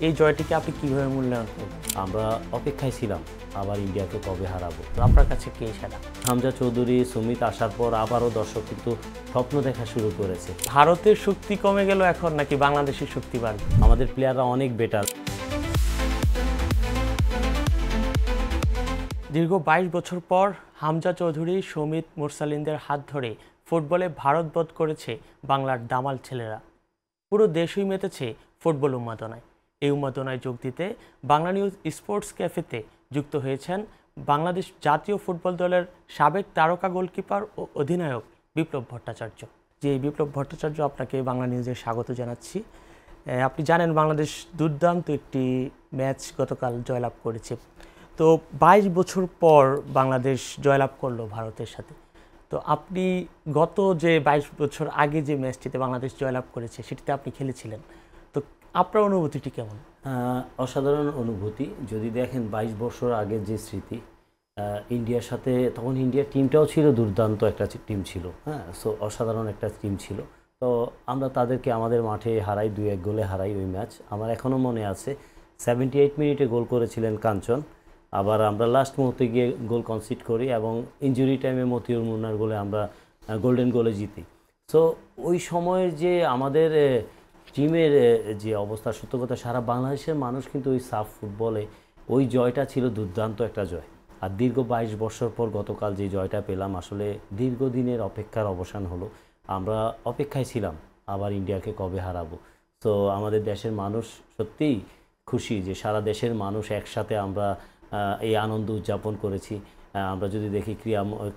এই জয়টিকে আপনি কিভাবে মূল্যায়ন করবেন? আমরা অপেক্ষায় ছিলাম আবার ইন্ডিয়াকে কবে হারাবো। তো আপনার কাছে কে সেরা? হামজা চৌধুরী, সুমিত আসার পর আবারও দর্শক কিন্তু স্বপ্ন দেখা শুরু করেছে। ভারতের শক্তি কমে গেল এখন নাকি বাংলাদেশের শক্তি বাড়বে? আমাদের প্লেয়াররা অনেক বেটার। দীর্ঘ ২২ বছর পর হামজা চৌধুরী, সুমিত মুরসালিনদের হাত ধরে ফুটবলে ভারত বধ করেছে বাংলার দামাল ছেলেরা। পুরো দেশই মেতেছে ফুটবল উন্মাদনায়। এই উন্মাদনায় যোগ দিতে বাংলা নিউজ স্পোর্টস ক্যাফেতে যুক্ত হয়েছেন বাংলাদেশ জাতীয় ফুটবল দলের সাবেক তারকা গোলকিপার ও অধিনায়ক বিপ্লব ভট্টাচার্য। যে বিপ্লব ভট্টাচার্য, আপনাকে বাংলা নিউজে স্বাগত জানাচ্ছি। আপনি জানেন বাংলাদেশ দুর্দান্ত একটি ম্যাচ গতকাল জয়লাভ করেছে। তো ২২ বছর পর বাংলাদেশ জয়লাভ করলো ভারতের সাথে। তো আপনি গত যে ২২ বছর আগে যে ম্যাচটিতে বাংলাদেশ জয়লাভ করেছে সেটিতে আপনি খেলেছিলেন, তো আপনার অনুভূতিটি কেমন? অসাধারণ অনুভূতি। যদি দেখেন ২২ বছর আগের যে স্মৃতি, ইন্ডিয়ার সাথে তখন ইন্ডিয়ার টিমটাও ছিল দুর্দান্ত একটা টিম ছিল। সো অসাধারণ একটা টিম ছিল। তো আমরা তাদেরকে আমাদের মাঠে হারাই, ২-১ গোলে হারাই ওই ম্যাচ। আমার এখনও মনে আছে 78 মিনিটে গোল করেছিলেন কাঞ্চন। আবার আমরা লাস্ট মুহূর্তে গিয়ে গোল কনসিড করি এবং ইনজুরি টাইমে মতিউর মুন্নার গোলে আমরা গোল্ডেন গোলে জিতি। সো ওই সময়ের যে আমাদের টিমের যে অবস্থা, সত্য কথা, সারা বাংলাদেশের মানুষ কিন্তু ওই সাফ ফুটবলে ওই জয়টা ছিল দুর্দান্ত একটা জয়। আর দীর্ঘ ২২ বছর পর গতকাল যে জয়টা পেলাম, আসলে দীর্ঘদিনের অপেক্ষার অবসান হলো। আমরা অপেক্ষায় ছিলাম আবার ইন্ডিয়াকে কবে হারাবো। তো আমাদের দেশের মানুষ সত্যিই খুশি যে সারা দেশের মানুষ একসাথে আমরা এই আনন্দ উদযাপন করেছি। আমরা যদি দেখি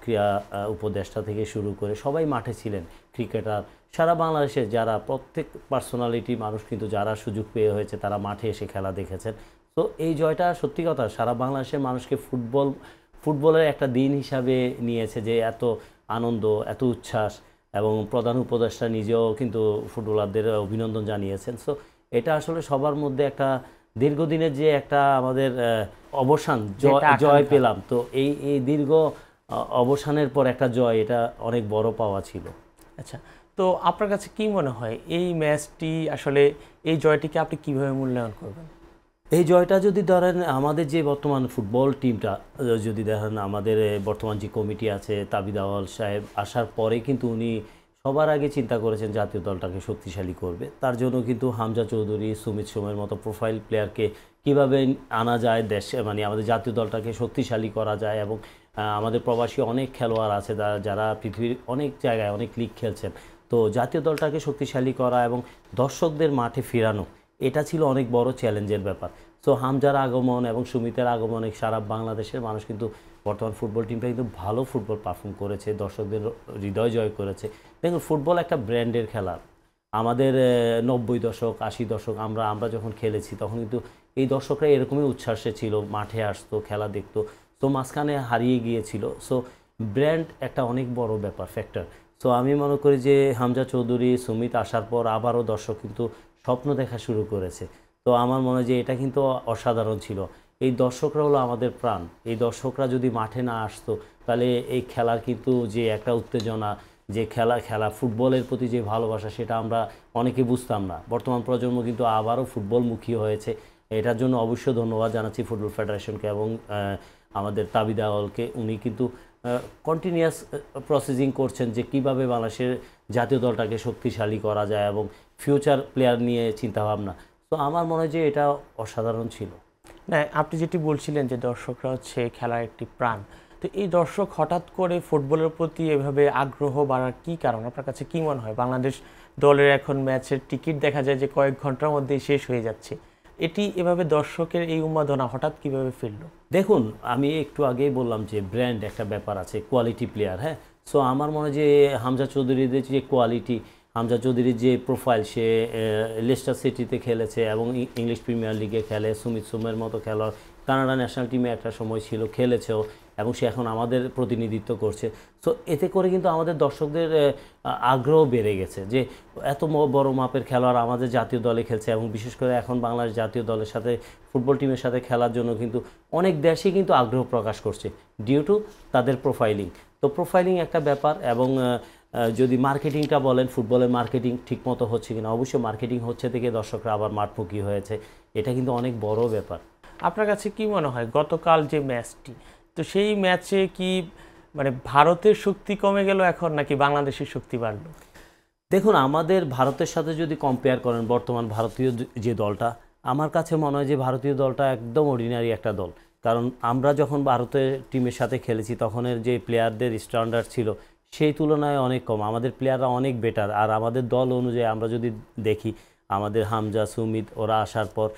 ক্রীড়া উপদেষ্টা থেকে শুরু করে সবাই মাঠে ছিলেন, ক্রিকেটার, সারা বাংলাদেশের যারা প্রত্যেক পার্সোনালিটি মানুষ কিন্তু যারা সুযোগ পেয়ে হয়েছে তারা মাঠে এসে খেলা দেখেছেন। তো এই জয়টা সত্যি কথা সারা বাংলাদেশের মানুষকে ফুটবলের একটা দিন হিসাবে নিয়েছে, যে এত আনন্দ, এত উচ্ছ্বাস, এবং প্রধান উপদেষ্টা নিজেও কিন্তু ফুটবলারদের অভিনন্দন জানিয়েছেন। সো এটা আসলে সবার মধ্যে একটা দীর্ঘদিনের যে একটা আমাদের অবসান, জয় পেলাম। তো এই দীর্ঘ অবসানের পর একটা জয়, এটা অনেক বড় পাওয়া ছিল। আচ্ছা, তো আপনার কাছে কি মনে হয় এই ম্যাচটি আসলে, এই জয়টিকে আপনি কিভাবে মূল্যায়ন করবেন? এই জয়টা যদি ধরেন আমাদের যে বর্তমান ফুটবল টিমটা যদি দেখেন, আমাদের বর্তমান যে কমিটি আছে, তাবিদ আউয়াল সাহেব আসার পরে কিন্তু উনি সবার আগে চিন্তা করেছেন জাতীয় দলটাকে শক্তিশালী করবে। তার জন্য কিন্তু হামজা চৌধুরী, সুমিত সোমের মতো প্রোফাইল প্লেয়ারকে কিভাবে আনা যায় দেশে, মানে আমাদের জাতীয় দলটাকে শক্তিশালী করা যায়। এবং আমাদের প্রবাসী অনেক খেলোয়াড় আছে যারা পৃথিবীর অনেক জায়গায় অনেক লিগ খেলছেন। তো জাতীয় দলটাকে শক্তিশালী করা এবং দর্শকদের মাঠে ফেরানো, এটা ছিল অনেক বড় চ্যালেঞ্জের ব্যাপার। সো হামজার আগমন এবং সুমিতের আগমনে সারা বাংলাদেশের মানুষ কিন্তু বর্তমান ফুটবল টিমটা কিন্তু ভালো ফুটবল পারফর্ম করেছে, দর্শকদের হৃদয় জয় করেছে। দেখুন, ফুটবল একটা ব্র্যান্ডের খেলা। আমাদের ৯০ দশক, ৮০ দশক আমরা যখন খেলেছি তখন কিন্তু এই দর্শকরা এরকমই উচ্ছ্বাসে ছিল, মাঠে আসতো, খেলা দেখতো। তো মাঝখানে হারিয়ে গিয়েছিল। সো ব্র্যান্ড একটা অনেক বড় ব্যাপার, ফ্যাক্টর। সো আমি মনে করি যে হামজা চৌধুরী, সুমিত আসার পর আবারও দর্শক কিন্তু স্বপ্ন দেখা শুরু করেছে। তো আমার মনে হয় যে এটা কিন্তু অসাধারণ ছিল। এই দর্শকরা হলো আমাদের প্রাণ। এই দর্শকরা যদি মাঠে না আসতো তাহলে এই খেলার কিন্তু যে একটা উত্তেজনা, যে খেলা ফুটবলের প্রতি যে ভালোবাসা, সেটা আমরা অনেকে বুঝতাম না। বর্তমান প্রজন্ম কিন্তু আবারও ফুটবলমুখী হয়েছে। এটার জন্য অবশ্যই ধন্যবাদ জানাচ্ছি ফুটবল ফেডারেশনকে এবং আমাদের তাবিদ আউয়ালকে। উনি কিন্তু কন্টিনিউয়াস প্রসেসিং করছেন যে কীভাবে বাংলাদেশের জাতীয় দলটাকে শক্তিশালী করা যায় এবং ফিউচার প্লেয়ার নিয়ে চিন্তাভাবনা। তো আমার মনে হয় যে এটা অসাধারণ ছিল। না, আপনি যেটি বলছিলেন যে দর্শকরা হচ্ছে খেলার একটি প্রাণ, তো এই দর্শক হঠাৎ করে ফুটবলের প্রতি এভাবে আগ্রহ বাড়ার কী কারণ? আপনার কাছে কী মনে হয়? বাংলাদেশ দলের এখন ম্যাচের টিকিট দেখা যায় যে কয়েক ঘন্টার মধ্যেই শেষ হয়ে যাচ্ছে। এটি এভাবে দর্শকের এই উন্মাদনা হঠাৎ কিভাবে ফিরল? দেখুন, আমি একটু আগেই বললাম যে ব্র্যান্ড একটা ব্যাপার আছে, কোয়ালিটি প্লেয়ার। সো আমার মনে হয় যে হামজা চৌধুরীদের যে কোয়ালিটি, হামজা চৌধুরীর যে প্রোফাইল, সে লেস্টার সিটিতে খেলেছে এবং ইংলিশ প্রিমিয়ার লিগে খেলে। সুমিত সোমের মতো খেলোয়াড় কানাডা ন্যাশনাল টিমে একটা সময় ছিল, খেলেছেও, এবং সে এখন আমাদের প্রতিনিধিত্ব করছে। সো এতে করে কিন্তু আমাদের দর্শকদের আগ্রহ বেড়ে গেছে যে এত বড় মাপের খেলোয়াড় আমাদের জাতীয় দলে খেলছে। এবং বিশেষ করে এখন বাংলাদেশ জাতীয় দলের সাথে, ফুটবল টিমের সাথে খেলার জন্য কিন্তু অনেক দেশই কিন্তু আগ্রহ প্রকাশ করছে ডিউ টু তাদের প্রোফাইলিং। তো প্রোফাইলিং একটা ব্যাপার। এবং যদি মার্কেটিংটা বলেন, ফুটবলের মার্কেটিং ঠিকমতো হচ্ছে কিনা, অবশ্যই মার্কেটিং হচ্ছে থেকে দর্শকরা আবার মাঠমুখী হয়েছে। এটা কিন্তু অনেক বড় ব্যাপার। আপনার কাছে কি মনে হয় গতকাল যে ম্যাচটি, তো সেই ম্যাচে কি মানে ভারতের শক্তি কমে গেল এখন নাকি বাংলাদেশের শক্তি বাড়লো? দেখুন, আমাদের ভারতের সাথে যদি কম্পেয়ার করেন বর্তমান ভারতীয় যে দলটা, আমার কাছে মনে হয় যে ভারতীয় দলটা একদম অর্ডিনারি একটা দল। কারণ আমরা যখন ভারতের টিমের সাথে খেলেছি তখনের যে প্লেয়ারদের স্ট্যান্ডার্ড ছিল সেই তুলনায় অনেক কম। আমাদের প্লেয়াররা অনেক বেটার। আর আমাদের দল অনুযায়ী আমরা যদি দেখি, আমাদের হামজা, সুমিত ওরা আসার পর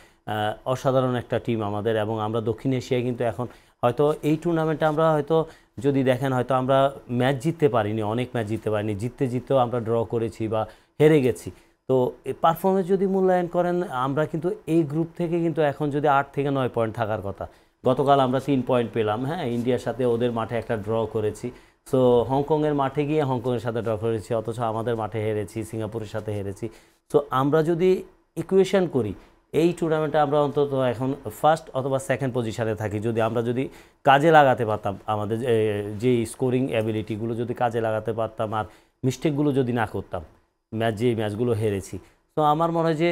অসাধারণ একটা টিম আমাদের। এবং আমরা দক্ষিণ এশিয়ায় কিন্তু এখন হয়তো এই টুর্নামেন্টে আমরা হয়তো যদি দেখেন হয়তো আমরা ম্যাচ জিততে পারিনি, অনেক ম্যাচ জিততে পারিনি, জিততেও আমরা ড্র করেছি বা হেরে গেছি। তো পারফরমেন্স যদি মূল্যায়ন করেন, আমরা কিন্তু এই গ্রুপ থেকে কিন্তু এখন যদি 8 থেকে 9 পয়েন্ট থাকার কথা, গতকাল আমরা 3 পয়েন্ট পেলাম। হ্যাঁ, ইন্ডিয়ার সাথে ওদের মাঠে একটা ড্র করেছি। সো হংকংয়ের মাঠে গিয়ে হংকংয়ের সাথে ড্র করেছি, অথচ আমাদের মাঠে হেরেছি, সিঙ্গাপুরের সাথে হেরেছি। সো আমরা যদি ইকুয়েশন করি, এই টুর্নামেন্টে আমরা অন্তত এখন ফার্স্ট অথবা সেকেন্ড পজিশনে থাকি। আমরা যদি কাজে লাগাতে পারতাম, আমাদের যে স্কোরিং অ্যাবিলিটিগুলো যদি কাজে লাগাতে পারতাম আর মিস্টেকগুলো যদি না করতাম, ম্যাচগুলো হেরেছি। তো আমার মনে হয় যে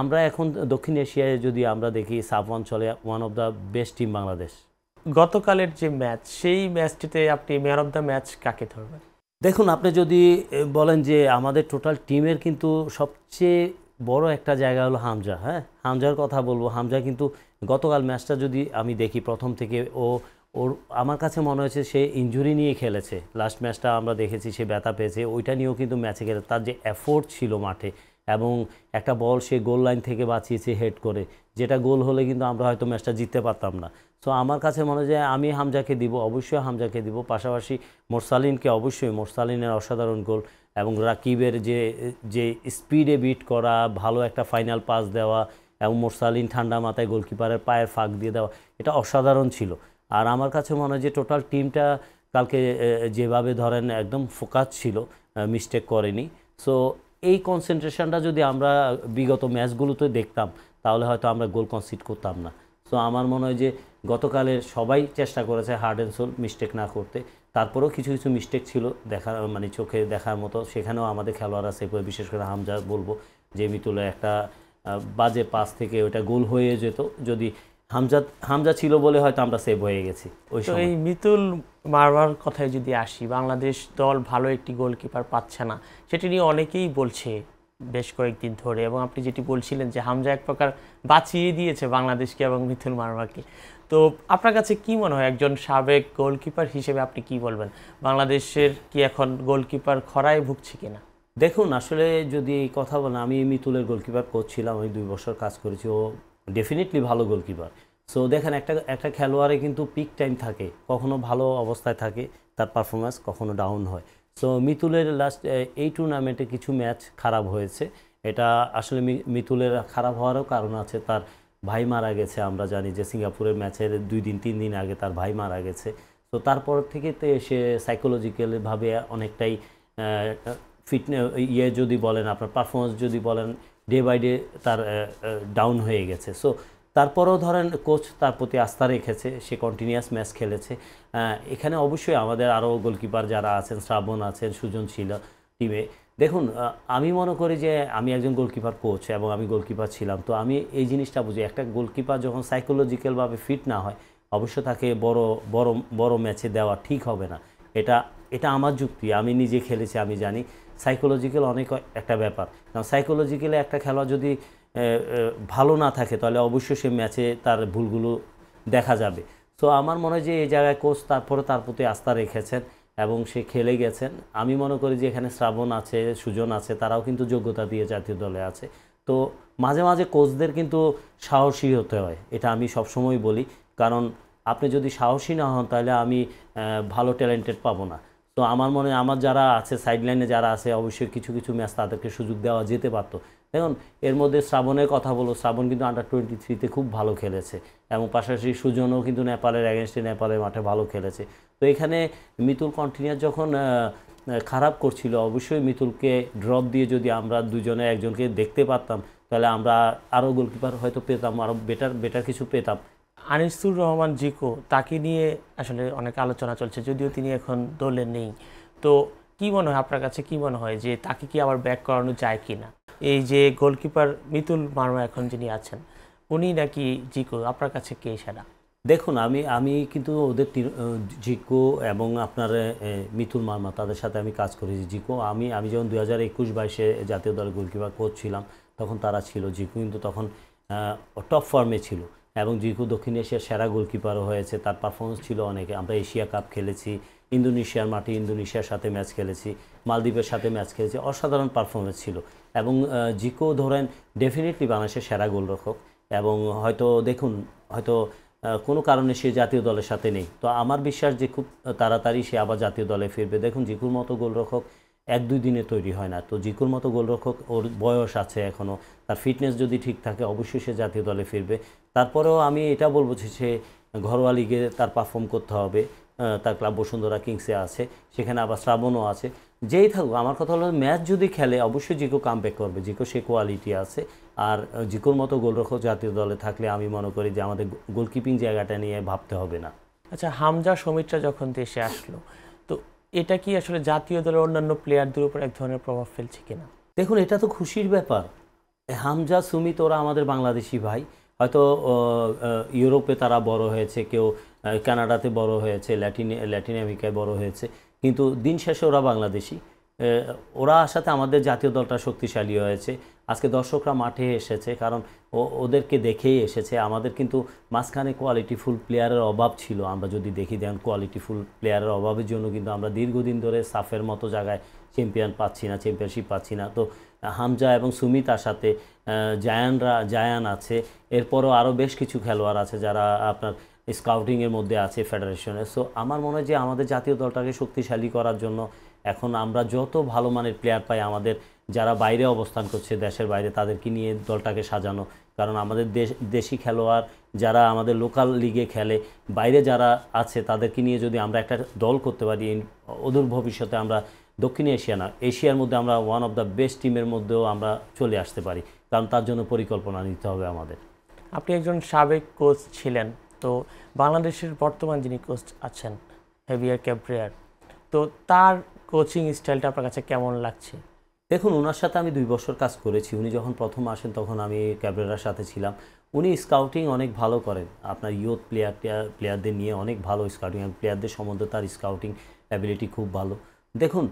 আমরা এখন দক্ষিণ এশিয়ায় যদি আমরা দেখি সাব অঞ্চলে one of the best team Bangladesh. গতকালের যে ম্যাচ, সেই ম্যাচটিতে আপনি ম্যান অফ দ্য ম্যাচ কাকে ধরবেন? দেখুন, আপনি যদি বলেন যে আমাদের টোটাল টিমের কিন্তু সবচেয়ে বড় একটা জায়গা হলো হামজা। হ্যাঁ, হামজার কথা বলবো। হামজা কিন্তু গতকাল ম্যাচটা যদি আমি দেখি প্রথম থেকে, ওর আমার কাছে মনে হয়েছে সে ইনজুরি নিয়ে খেলেছে। লাস্ট ম্যাচটা আমরা দেখেছি সে ব্যথা পেয়েছে, ওইটা নিয়েও কিন্তু ম্যাচে খেলে তার যে এফোর্ট ছিল মাঠে, এবং একটা বল সে গোল লাইন থেকে বাঁচিয়েছে হেড করে, যেটা গোল হলে কিন্তু আমরা হয়তো ম্যাচটা জিততে পারতাম না। সো আমার কাছে মনে হয় যে আমি হামজাকে দিব, অবশ্যই হামজাকে দিব। পাশাপাশি মোরসালিনকে, অবশ্যই মোরসালিনের অসাধারণ গোল এবং রাকিবের যে স্পিডে বিট করা, ভালো একটা ফাইনাল পাস দেওয়া এবং মোরসালিন ঠান্ডা মাথায় গোলকিপারের পায়ের ফাঁক দিয়ে দেওয়া, এটা অসাধারণ ছিল। আর আমার কাছে মনে হয় যে টোটাল টিমটা কালকে যেভাবে ধরেন একদম ফোকাস ছিল, মিস্টেক করেনি। সো এই কনসেন্ট্রেশনটা যদি আমরা বিগত ম্যাচগুলোতে দেখতাম তাহলে হয়তো আমরা গোল কনসিড করতাম না। সো আমার মনে হয় যে গতকালের সবাই চেষ্টা করেছে হার্ড অ্যান্ড সোল মিস্টেক না করতে। তারপরেও কিছু কিছু মিস্টেক ছিল দেখার, মানে চোখে দেখার মতো। সেখানেও আমাদের খেলোয়াড়রা সেভ হয়ে, বিশেষ করে হামজা বলবো যে মিতুলের একটা বাজে পাস থেকে ওটা গোল হয়ে যেত, যদি হামজা ছিল বলে হয়তো আমরা সেভ হয়ে গেছি ওই তো সময়। এই মিতুল মারওয়ার কথায় যদি আসি, বাংলাদেশ দল ভালো একটি গোলকিপার পাচ্ছে না, সেটি নিয়ে অনেকেই বলছে বেশ কয়েকদিন ধরে। এবং আপনি যেটি বলছিলেন যে হামজা এক প্রকার বাঁচিয়ে দিয়েছে বাংলাদেশকে এবং মিতুল মারওয়াকে। তো আপনার কাছে কি মনে হয়, একজন সাবেক গোলকিপার হিসেবে আপনি কি বলবেন, বাংলাদেশের কি এখন গোলকিপার খরায় ভুগছে কিনা? দেখুন, আসলে যদি এই কথা বলেন, আমি মিতুলের গোলকিপার কোচ ছিলাম, আমি 2 বছর কাজ করেছি। ও ডেফিনেটলি ভালো গোলকিপার। সো দেখেন, একটা খেলোয়াড়ে কিন্তু পিক টাইম থাকে, কখনো ভালো অবস্থায় থাকে তার পারফরমেন্স, কখনো ডাউন হয়। সো মিতুলের লাস্ট এই টুর্নামেন্টে কিছু ম্যাচ খারাপ হয়েছে। এটা আসলে মিতুলের খারাপ হওয়ারও কারণ আছে, তার ভাই মারা গেছে। আমরা জানি যে সিঙ্গাপুরের ম্যাচের 2-3 দিন আগে তার ভাই মারা গেছে। তো তারপর থেকে সে সাইকোলজিক্যালভাবে অনেকটাই যদি বলেন, আপনার পারফরমেন্স যদি বলেন, ডে বাই ডে তার ডাউন হয়ে গেছে। সো তারপরেও ধরেন কোচ তার প্রতি আস্থা রেখেছে, সে কন্টিনিউয়াস ম্যাচ খেলেছে। এখানে অবশ্যই আমাদের আরও গোলকিপার যারা আছেন, শ্রাবণ আছেন, সুজন ছিল টিমে। দেখুন, আমি মনে করি যে আমি একজন গোলকিপার কোচ এবং আমি গোলকিপার ছিলাম। তো আমি এই জিনিসটা বুঝি, একটা গোলকিপার যখন সাইকোলজিক্যালভাবে ফিট না হয়, অবশ্য তাকে বড় বড় বড় ম্যাচে দেওয়া ঠিক হবে না। এটা আমার যুক্তি, আমি নিজে খেলেছি, আমি জানি সাইকোলজিক্যাল অনেক একটা ব্যাপার। কারণ সাইকোলজিক্যালি একটা খেলোয়াড় যদি ভালো না থাকে তাহলে অবশ্যই সে ম্যাচে তার ভুলগুলো দেখা যাবে। সো আমার মনে হয় যে এই জায়গায় কোচ তারপরে তার প্রতি আস্থা রেখেছেন এবং সে খেলে গেছেন। আমি মনে করি যে এখানে শ্রাবণ আছে, সুজন আছে, তারাও কিন্তু যোগ্যতা দিয়ে জাতীয় দলে আছে। তো মাঝে মাঝে কোচদের কিন্তু সাহসী হতে হয়, এটা আমি সবসময় বলি। কারণ আপনি যদি সাহসী না হন তাহলে আমি ভালো ট্যালেন্টেড পাবো না। তো আমার মনে হয় আমার যারা আছে, সাইডলাইনে যারা আছে, অবশ্যই কিছু কিছু ম্যাচ তাদেরকে সুযোগ দেওয়া যেতে পারতো। দেখুন, এর মধ্যে শ্রাবণের কথা বলো, শ্রাবণ কিন্তু আন্ডার-23-তে খুব ভালো খেলেছে এবং পাশাপাশি সুজনও কিন্তু নেপালের অ্যাগেনস্টে নেপালের মাঠে ভালো খেলেছে। তো এখানে মিতুল কন্টিনিউয়াস যখন খারাপ করছিল, অবশ্যই মিতুলকে ড্রপ দিয়ে যদি আমরা দুজনে একজনকে দেখতে পারতাম তাহলে আমরা আরও গোলকিপার হয়তো পেতাম, আরও বেটার কিছু পেতাম। আনিসুর রহমান জিকো, তাকে নিয়ে আসলে অনেক আলোচনা চলছে, যদিও তিনি এখন দলে নেই। তো কি মনে হয় আপনার কাছে, কি মনে হয় যে তাকে কি আবার ব্যাক করানো যায় কি না? এই যে গোলকিপার মিতুল মারওয়া এখন যিনি আছেন, উনি নাকি জিকো, আপনার কাছে কে সেরা? দেখুন আমি আমি কিন্তু ওদের জিকো এবং আপনার মিতুল মার্মা তাদের সাথে আমি কাজ করেছি। জিকো আমি আমি যখন 2021-22 জাতীয় দলের গোলকিপার কোচ ছিলাম তখন তারা ছিল। জিকো কিন্তু তখন টপ ফর্মে ছিল এবং জিকো দক্ষিণ এশিয়ার সেরা গোলকিপারও হয়েছে। তার পারফরমেন্স ছিল অনেকে। আমরা এশিয়া কাপ খেলেছি, ইন্দোনেশিয়ার মাঠে ইন্দোনেশিয়ার সাথে ম্যাচ খেলেছি, মালদ্বীপের সাথে ম্যাচ খেলেছি, অসাধারণ পারফরমেন্স ছিল। এবং জিকো ধরেন ডেফিনেটলি বাংলাদেশের সেরা গোলরক্ষক এবং হয়তো দেখুন হয়তো কোনো কারণে সে জাতীয় দলের সাথে নেই। তো আমার বিশ্বাস যে খুব তাড়াতাড়ি সে আবার জাতীয় দলে ফিরবে। দেখুন জিকুর মতো গোলরক্ষক 1-2 দিনে তৈরি হয় না। তো জিকুর মতো গোলরক্ষক, ওর বয়স আছে এখনও, তার ফিটনেস যদি ঠিক থাকে অবশ্যই সে জাতীয় দলে ফিরবে। তারপরেও আমি এটা বলবো যে সে ঘরোয়া লিগে তার পারফর্ম করতে হবে। তার ক্লাব বসুন্ধরা কিংসে আছে, সেখানে আবার শ্রাবণও আছে। যেই থাকুক, আমার কথা হলো ম্যাচ যদি খেলে অবশ্যই জিকো কামব্যাক করবে। জিকো সে কোয়ালিটি আছে। আর জিকোর মতো গোলরক্ষক জাতীয় দলে থাকলে আমি মনে করি যে আমাদের গোলকিপিং জায়গাটা নিয়ে ভাবতে হবে না। আচ্ছা, হামজা সমিতরা যখন দেশে আসলো, তো এটা কি আসলে জাতীয় দলের অন্যান্য প্লেয়ারদের উপর এক ধরনের প্রভাব ফেলছে কিনা? দেখুন এটা তো খুশির ব্যাপার। হামজা সুমিত ওরা আমাদের বাংলাদেশি ভাই। হয়তো ইউরোপে তারা বড় হয়েছে, কেউ কানাডাতে বড় হয়েছে, ল্যাটিন আমেরিকায় বড় হয়েছে, কিন্তু দিন শেষে ওরা বাংলাদেশি। ওরা আসাতে আমাদের জাতীয় দলটা শক্তিশালী হয়েছে। আজকে দর্শকরা মাঠে এসেছে কারণ ওদেরকে দেখেই এসেছে। আমাদের কিন্তু মাঝখানে কোয়ালিটিফুল প্লেয়ারের অভাব ছিল। আমরা যদি দেখি দেন কোয়ালিটিফুল প্লেয়ারের অভাবের জন্য কিন্তু আমরা দীর্ঘদিন ধরে সাফের মতো জায়গায় চ্যাম্পিয়নশিপ পাচ্ছি না। তো হামজা এবং সুমিত আসাতে জায়ান আছে, এরপরও আরও বেশ কিছু খেলোয়াড় আছে যারা আপনার স্কাউটিংয়ের মধ্যে আছে ফেডারেশনে। সো আমার মনে হয় যে আমাদের জাতীয় দলটাকে শক্তিশালী করার জন্য এখন আমরা যত ভালো মানের প্লেয়ার পাই, আমাদের যারা বাইরে অবস্থান করছে দেশের বাইরে, তাদেরকে নিয়ে দলটাকে সাজানো। কারণ আমাদের দেশি খেলোয়াড় যারা আমাদের লোকাল লিগে খেলে, বাইরে যারা আছে তাদেরকে নিয়ে যদি আমরা একটা দল করতে পারি, অদূর ভবিষ্যতে আমরা দক্ষিণ এশিয়া না এশিয়ার মধ্যে আমরা ওয়ান অফ দ্য বেস্ট টিমের মধ্যেও আমরা চলে আসতে পারি। কারণ তার জন্য পরিকল্পনা নিতে হবে আমাদের। আপনি একজন সাবেক কোচ ছিলেন, তো বাংলাদেশের বর্তমান যিনি কোচ আছেন হেভিয়ার ক্যাব্রিয়ার, তো তার কোচিং স্টাইলটা আপনার কাছে কেমন লাগছে? দেখুন ওনার সাথে আমি 2 বছর কাজ করেছি। উনি যখন প্রথম আসেন তখন আমি ক্যাব্রেরার সাথে ছিলাম। উনি স্কাউটিং অনেক ভালো করেন, আপনার ইয়ুথ প্লেয়ারদের নিয়ে অনেক ভালো স্কাউটিং, প্লেয়ারদের সম্বন্ধে তার স্কাউটিং অ্যাবিলিটি খুব ভালো। দেখুন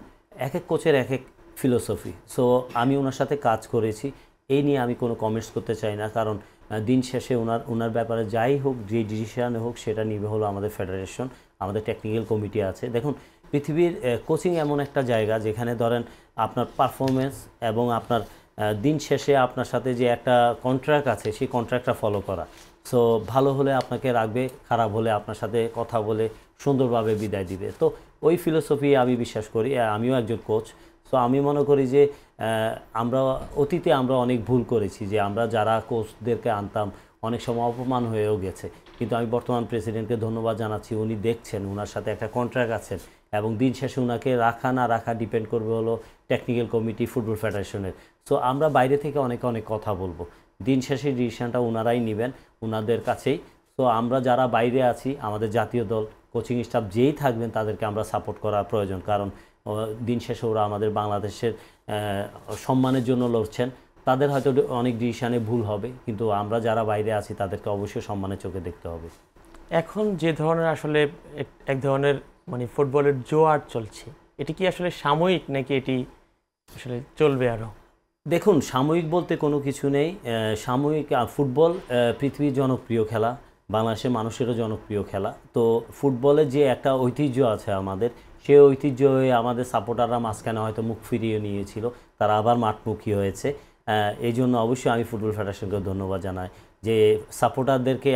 এক এক কোচের এক এক ফিলোসফি। সো আমি ওনার সাথে কাজ করেছি, এই নিয়ে আমি কোনো কমেন্টস করতে চাই না। কারণ দিন শেষে ওনার ব্যাপারে যাই হোক, যে ডিসিশানে হোক, সেটা নিবে হলো আমাদের ফেডারেশন, আমাদের টেকনিক্যাল কমিটি আছে। দেখুন পৃথিবীর কোচিং এমন একটা জায়গা যেখানে ধরেন আপনার পারফরমেন্স এবং আপনার দিন শেষে আপনার সাথে যে একটা কন্ট্রাক্ট আছে সেই কন্ট্রাক্টটা ফলো করা। সো ভালো হলে আপনাকে রাখবে, খারাপ হলে আপনার সাথে কথা বলে সুন্দরভাবে বিদায় দিবে। তো ওই ফিলোসফি আমি বিশ্বাস করি। আমিও একজন কোচ। সো আমি মনে করি যে অতীতে আমরা অনেক ভুল করেছি, যে আমরা যারা কোচদেরকে আনতাম অনেক সময় অপমান হয়েও গেছে। কিন্তু আমি বর্তমান প্রেসিডেন্টকে ধন্যবাদ জানাচ্ছি, উনি দেখছেন, ওনার সাথে একটা কন্ট্রাক্ট আছেন এবং দিন শেষে ওনাকে রাখা না রাখা ডিপেন্ড করবে হলো টেকনিক্যাল কমিটি, ফুটবল ফেডারেশনের। সো আমরা বাইরে থেকে অনেক কথা বলবো, দিন শেষে ডিসিশনটা ওনারাই নেবেন, ওনাদের কাছেই। সো আমরা যারা বাইরে আছি, আমাদের জাতীয় দল কোচিং স্টাফ যেই থাকবেন তাদেরকে আমরা সাপোর্ট করা প্রয়োজন। কারণ দিন শেষে ওরা আমাদের বাংলাদেশের সম্মানের জন্য লড়ছেন। তাদের হয়তো অনেক ডিসিশনে ভুল হবে, কিন্তু আমরা যারা বাইরে আছি তাদেরকে অবশ্যই সম্মানের চোখে দেখতে হবে। এখন যে ধরনের আসলে এক ধরনের মানে ফুটবলের জোয়ার চলছে, এটি কি আসলে সাময়িক নাকি এটি আসলে চলবে আরও? দেখুন সাময়িক বলতে কোনো কিছু নেই। সাময়িক ফুটবল পৃথিবীর জনপ্রিয় খেলা, বাংলাদেশের মানুষেরও জনপ্রিয় খেলা। তো ফুটবলের যে একটা ঐতিহ্য আছে আমাদের, সেই ঐতিহ্য আমাদের সাপোর্টাররা মাঝখানে হয়তো মুখ ফিরিয়ে নিয়েছিল, তারা আবার মাঠমুখী হয়েছে। এই জন্য অবশ্যই আমি ফুটবল ফেডারেশনকে ধন্যবাদ জানাই যে সাপোর্টারদেরকে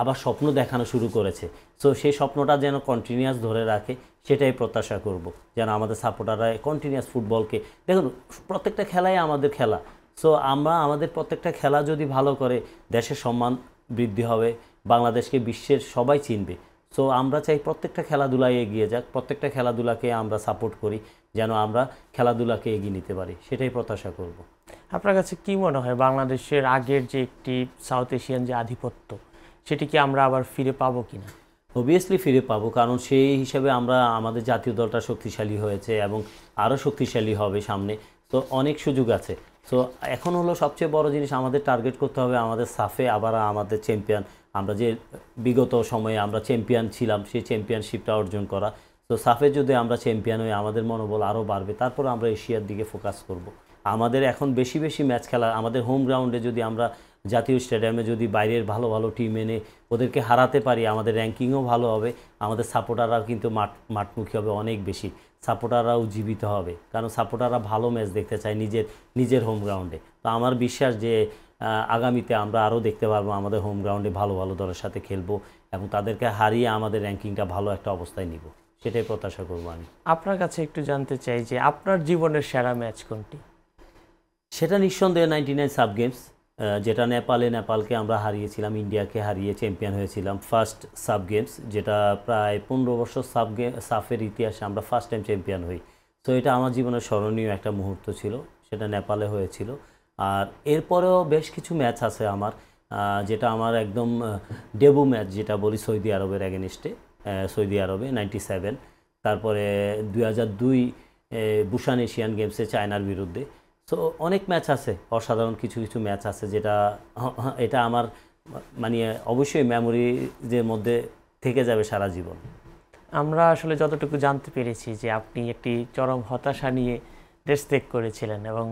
আবার স্বপ্ন দেখানো শুরু করেছে। সো সেই স্বপ্নটা যেন কন্টিনিউয়াস ধরে রাখে, সেটাই প্রত্যাশা করব, যেন আমাদের সাপোর্টাররা কন্টিনিউয়াস ফুটবলকে, দেখুন প্রত্যেকটা খেলাই আমাদের খেলা। সো আমাদের প্রত্যেকটা খেলা যদি ভালো করে, দেশের সম্মান বৃদ্ধি হবে, বাংলাদেশকে বিশ্বের সবাই চিনবে। সো আমরা চাই প্রত্যেকটা খেলাধুলায় এগিয়ে যাক, প্রত্যেকটা খেলাধুলাকে আমরা সাপোর্ট করি, যেন আমরা খেলাধুলাকে এগিয়ে নিতে পারি, সেটাই প্রত্যাশা করব। আপনার কাছে কি মনে হয় বাংলাদেশের আগের যে একটি সাউথ এশিয়ান যে আধিপত্য, সেটি কি আমরা আবার ফিরে পাবো কিনা? অবভিয়াসলি ফিরে পাবো, কারণ সেই হিসাবে আমাদের জাতীয় দলটা শক্তিশালী হয়েছে এবং আরও শক্তিশালী হবে সামনে। তো অনেক সুযোগ আছে। সো এখন হলো সবচেয়ে বড় জিনিস আমাদের টার্গেট করতে হবে আমাদের সাফে আবার আমাদের চ্যাম্পিয়ন, আমরা যে বিগত সময়ে আমরা চ্যাম্পিয়ন ছিলাম সেই চ্যাম্পিয়নশিপটা অর্জন করা। তো সাফে যদি আমরা চ্যাম্পিয়ন হই আমাদের মনোবল আরও বাড়বে, তারপর আমরা এশিয়ার দিকে ফোকাস করব। আমাদের এখন বেশি বেশি ম্যাচ খেলা, আমাদের হোম গ্রাউন্ডে যদি আমরা জাতীয় স্টেডিয়ামে যদি বাইরের ভালো ভালো টিম এনে ওদেরকে হারাতে পারি, আমাদের র্যাঙ্কিংও ভালো হবে, আমাদের সাপোর্টাররাও কিন্তু মাঠমুখী হবে অনেক বেশি, সাপোর্টাররাও জীবিত হবে, কারণ সাপোর্টাররা ভালো ম্যাচ দেখতে চায় নিজের হোম গ্রাউন্ডে। তো আমার বিশ্বাস যে আগামীতে আমরা আরও দেখতে পারবো আমাদের হোম গ্রাউন্ডে ভালো ভালো দলের সাথে খেলবো এবং তাদেরকে হারিয়ে আমাদের র্যাঙ্কিংটা ভালো একটা অবস্থায় নিব, সেটাই প্রত্যাশা করবো আমি। আপনার কাছে একটু জানতে চাই যে আপনার জীবনের সেরা ম্যাচ কোনটি? সেটা নিঃসন্দেহে 99 সাব গেমস, যেটা নেপালকে আমরা হারিয়েছিলাম, ইন্ডিয়াকে হারিয়ে চ্যাম্পিয়ন হয়েছিলাম। ফার্স্ট সাব গেমস, যেটা প্রায় 15 বছর সাফের ইতিহাসে আমরা ফার্স্ট টাইম চ্যাম্পিয়ন হই। তো এটা আমার জীবনের স্মরণীয় একটা মুহূর্ত ছিল, সেটা নেপালে হয়েছিল। আর এরপরেও বেশ কিছু ম্যাচ আছে আমার, যেটা আমার একদম ডেবু ম্যাচ যেটা বলি সৌদি আরবের অ্যাগেনিস্টে, সৌদি আরবে 97, তারপরে 2002 বুসান এশিয়ান গেমসে চায়নার বিরুদ্ধে। সো অনেক ম্যাচ আছে, অসাধারণ কিছু কিছু ম্যাচ আছে, যেটা এটা আমার মানে অবশ্যই মেমোরিজের মধ্যে থেকে যাবে সারা জীবন। আমরা আসলে যতটুকু জানতে পেরেছি যে আপনি একটি চরম হতাশা নিয়ে দেশ ত্যাগ করেছিলেন এবং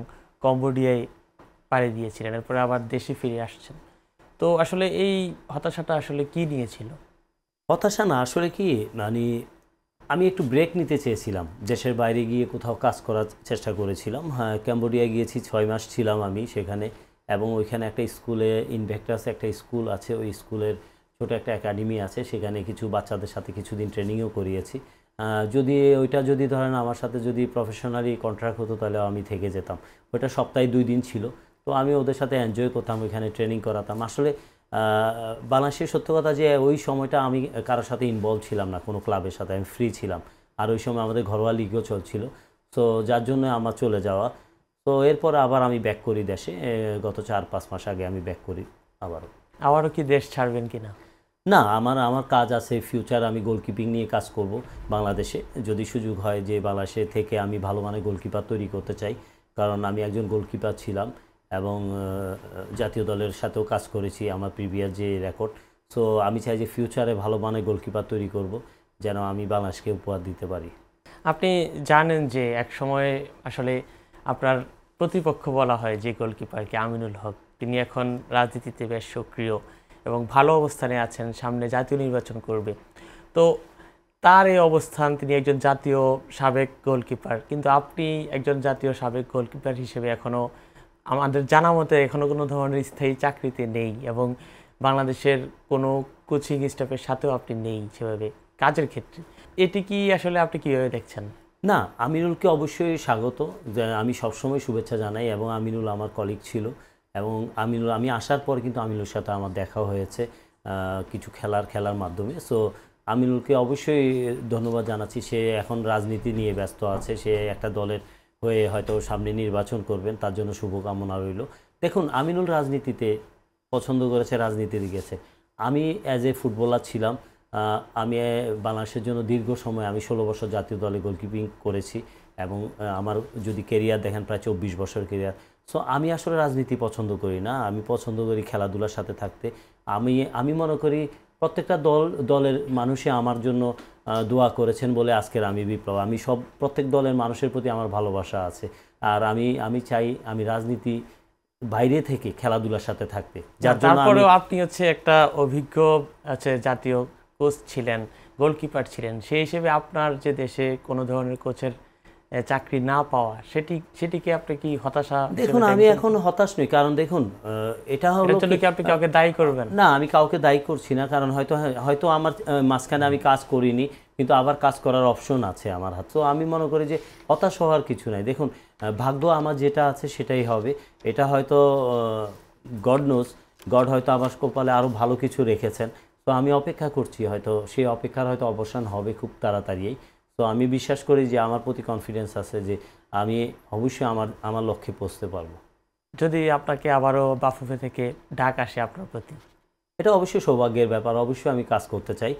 কম্বোডিয়ায় পাড়ি দিয়েছিলেন, এরপরে আবার দেশে ফিরে আসছেন। তো আসলে এই হতাশাটা আসলে কি নিয়েছিল? হতাশা না, আসলে কি মানে আমি একটু ব্রেক নিতে চেয়েছিলাম, দেশের বাইরে গিয়ে কোথাও কাজ করার চেষ্টা করেছিলাম। হ্যাঁ, কম্বোডিয়া গিয়েছি, 6 মাস ছিলাম আমি সেখানে, এবং ওইখানে একটা স্কুলে ইনভেক্টাস একটা স্কুল আছে, ওই স্কুলের ছোট একটা একাডেমি আছে, সেখানে কিছু বাচ্চাদের সাথে কিছুদিন ট্রেনিংও করিয়েছি। যদি ওইটা যদি ধরেন আমার সাথে যদি প্রফেশনালি কন্ট্রাক্ট হতো তাহলে আমি থেকে যেতাম। ওইটা সপ্তাহে 2 দিন ছিল, তো আমি ওদের সাথে এনজয় করতাম, ওইখানে ট্রেনিং করাতাম। আসলে বাংলাদেশের সত্য কথা যে ওই সময়টা আমি কারোর সাথে ইনভলভ ছিলাম না, কোনো ক্লাবের সাথে আমি ফ্রি ছিলাম, আর ওই সময় আমাদের ঘরোয়া লিগও চলছিল, তো যার জন্য আমার চলে যাওয়া। তো এরপর আবার আমি ব্যাক করি দেশে, গত 4-5 মাস আগে আমি ব্যাক করি আবারও কি দেশ ছাড়বেন কিনা? না, আমার কাজ আছে, ফিউচার আমি গোলকিপিং নিয়ে কাজ করব বাংলাদেশে, যদি সুযোগ হয় যে বাংলাদেশে থেকে আমি ভালো মানের গোলকিপার তৈরি করতে চাই, কারণ আমি একজন গোলকিপার ছিলাম এবং জাতীয় দলের সাথেও কাজ করেছি, আমার প্রিভিয়াস যে রেকর্ড। সো আমি চাই যে ফিউচারে ভালো মানের গোলকিপার তৈরি করব, যেন আমি বাংলাদেশকে উপহার দিতে পারি। আপনি জানেন যে এক সময় আসলে আপনার প্রতিপক্ষ বলা হয় যে গোলকিপারকে, আমিনুল হক, তিনি এখন রাজনীতিতে বেশ সক্রিয় এবং ভালো অবস্থানে আছেন, সামনে জাতীয় নির্বাচন করবে। তো তার এই অবস্থান, তিনি একজন জাতীয় সাবেক গোলকিপার, কিন্তু আপনি একজন জাতীয় সাবেক গোলকিপার হিসেবে এখনও আমাদের জানা মতে এখনও কোনো ধরনের স্থায়ী চাকরিতে নেই এবং বাংলাদেশের কোনো কোচিং স্টাফের সাথেও আপনি নেই সেভাবে কাজের ক্ষেত্রে। এটি কি আসলে আপনি কীভাবে দেখছেন? না, আমিনুলকে অবশ্যই স্বাগত, যে আমি সবসময় শুভেচ্ছা জানাই, এবং আমিনুল আমার কলিগ ছিল, এবং আমি আসার পর কিন্তু আমিনুলের সাথে আমার দেখা হয়েছে কিছু খেলার মাধ্যমে। সো আমিনুলকে অবশ্যই ধন্যবাদ জানাচ্ছি, সে এখন রাজনীতি নিয়ে ব্যস্ত আছে, সে একটা দলের হয়ে হয়তো সামনে নির্বাচন করবেন, তার জন্য শুভকামনা রইল। দেখুন, আমিনুল রাজনীতিতে পছন্দ করেছে, রাজনীতিতে গেছে। আমি অ্যাজ এ ফুটবলার ছিলাম, আমি বাংলাদেশের জন্য দীর্ঘ সময় আমি 16 বছর জাতীয় দলে গোলকিপিং করেছি, এবং আমার যদি কেরিয়ার দেখেন প্রায় 24 বছর কেরিয়ার। সো আমি আসলে রাজনীতি পছন্দ করি না, আমি পছন্দ করি খেলাধুলার সাথে থাকতে। আমি মনে করি প্রত্যেকটা দলের মানুষই আমার জন্য দোয়া করেছেন বলে আজকের আমি বিপ্লব। প্রত্যেক দলের মানুষের প্রতি আমার ভালোবাসা আছে, আর আমি চাই আমি রাজনীতি বাইরে থেকে খেলাধুলার সাথে থাকতে। তারপরেও আপনি একটা অভিজ্ঞ জাতীয় কোচ ছিলেন, গোলকিপার ছিলেন, সেই হিসেবে আপনার যে দেশে কোনো ধরনের কোচের চাকরি না পাওয়া, সেটিকে আপনি কি হতাশা? দেখুন, আমি এখন হতাশ নই, কারণ দেখুন এটা হলো কি আপনি কাউকে দায়ী করবেন? না, আমি কাউকে দায়ী করছি না, কারণ হয়তো আমার মাঝখানে আমি কাজ করিনি, কিন্তু আবার কাজ করার অপশন আছে আমার হাতে। তো আমি মনে করি যে হতাশ হওয়ার কিছু নাই। দেখুন, ভাগ্য আমার যেটা আছে সেটাই হবে, এটা হয়তো গড হয়তো আমার কপালে আরও ভালো কিছু রেখেছেন। তো আমি অপেক্ষা করছি, হয়তো সেই অপেক্ষার হয়তো অবসান হবে খুব তাড়াতাড়ি। তো আমি বিশ্বাস করি যে আমার প্রতি কনফিডেন্স আছে যে আমি অবশ্যই আমার লক্ষ্যে পৌঁছতে পারবো। যদি আপনাকে আবারও বাফুফে থেকে ডাক আসে আপনার প্রতি? এটা অবশ্যই সৌভাগ্যের ব্যাপার, অবশ্যই আমি কাজ করতে চাই,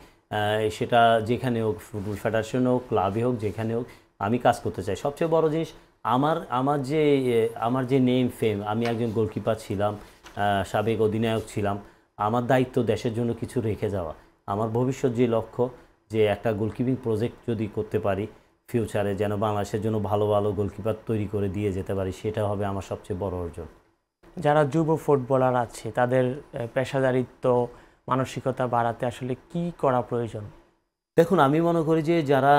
সেটা যেখানে হোক, ফুটবল ফেডারেশন হোক, ক্লাবে হোক, যেখানে হোক আমি কাজ করতে চাই। সবচেয়ে বড় জিনিস আমার আমার যে আমার যে নেম ফেম, আমি একজন গোলকিপার ছিলাম, সাবেক অধিনায়ক ছিলাম। আমার দায়িত্ব দেশের জন্য কিছু রেখে যাওয়া। আমার ভবিষ্যৎ যে লক্ষ্য, যে একটা গোলকিপিং প্রজেক্ট যদি করতে পারি ফিউচারে, যেন বাংলাদেশের জন্য ভালো ভালো গোলকিপার তৈরি করে দিয়ে যেতে পারি, সেটা হবে আমার সবচেয়ে বড় অর্জন। যারা যুব ফুটবলার আছে তাদের পেশাদারিত্ব মানসিকতা বাড়াতে আসলে কি করা প্রয়োজন? দেখুন, আমি মনে করি যে যারা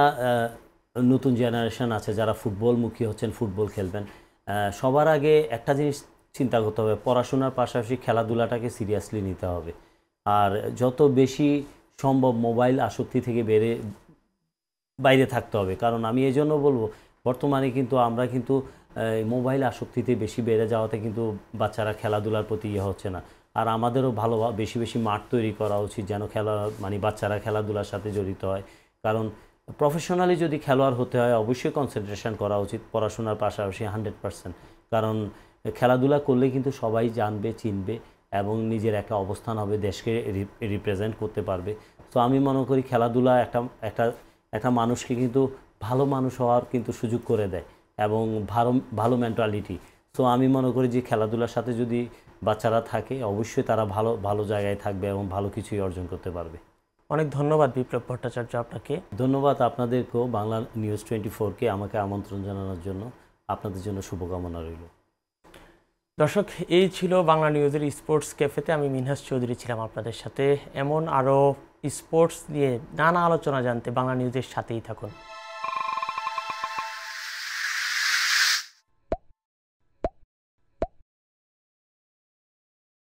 নতুন জেনারেশন আছে, যারা ফুটবলমুখী হচ্ছেন, ফুটবল খেলবেন, সবার আগে একটা জিনিস চিন্তা করতে হবে, পড়াশোনার পাশাপাশি খেলাধুলাটাকে সিরিয়াসলি নিতে হবে। আর যত বেশি সম্ভব মোবাইল আসক্তি থেকে বাইরে থাকতে হবে। কারণ আমি এই জন্য বলবো, বর্তমানে কিন্তু আমরা কিন্তু মোবাইল আসক্তিতে বেশি বেড়ে যাওয়াতে কিন্তু বাচ্চারা খেলাধুলার প্রতি ইয়ে হচ্ছে না। আর আমাদেরও ভালো বেশি বেশি মাঠ তৈরি করা উচিত, যেন বাচ্চারা খেলাধুলার সাথে জড়িত হয়। কারণ প্রফেশনালি যদি খেলোয়াড় হতে হয়, অবশ্যই কনসেন্ট্রেশন করা উচিত পড়াশোনার পাশাপাশি 100%। কারণ খেলাধুলা করলে কিন্তু সবাই জানবে, চিনবে এবং নিজের একটা অবস্থান হবে, দেশকে রিপ্রেজেন্ট করতে পারবে। তো আমি মনে করি খেলাধুলা একটা একটা একটা মানুষকে কিন্তু ভালো মানুষ হওয়ার কিন্তু সুযোগ করে দেয় এবং ভালো ভালো মেন্টালিটি। সো আমি মনে করি যে খেলাধুলার সাথে যদি বাচ্চারা থাকে, অবশ্যই তারা ভালো ভালো জায়গায় থাকবে এবং ভালো কিছুই অর্জন করতে পারবে। অনেক ধন্যবাদ বিপ্লব ভট্টাচার্য আপনাকে। ধন্যবাদ আপনাদেরকেও, বাংলা নিউজ 24কে আমাকে আমন্ত্রণ জানানোর জন্য। আপনাদের জন্য শুভকামনা রইল। দর্শক, এই ছিল বাংলা নিউজের স্পোর্টস ক্যাফেতে। আমি মিনহাস চৌধুরী ছিলাম আপনাদের সাথে। এমন আরও স্পোর্টস নিয়ে নানা আলোচনা জানতে বাংলা নিউজের সাথেই থাকুন।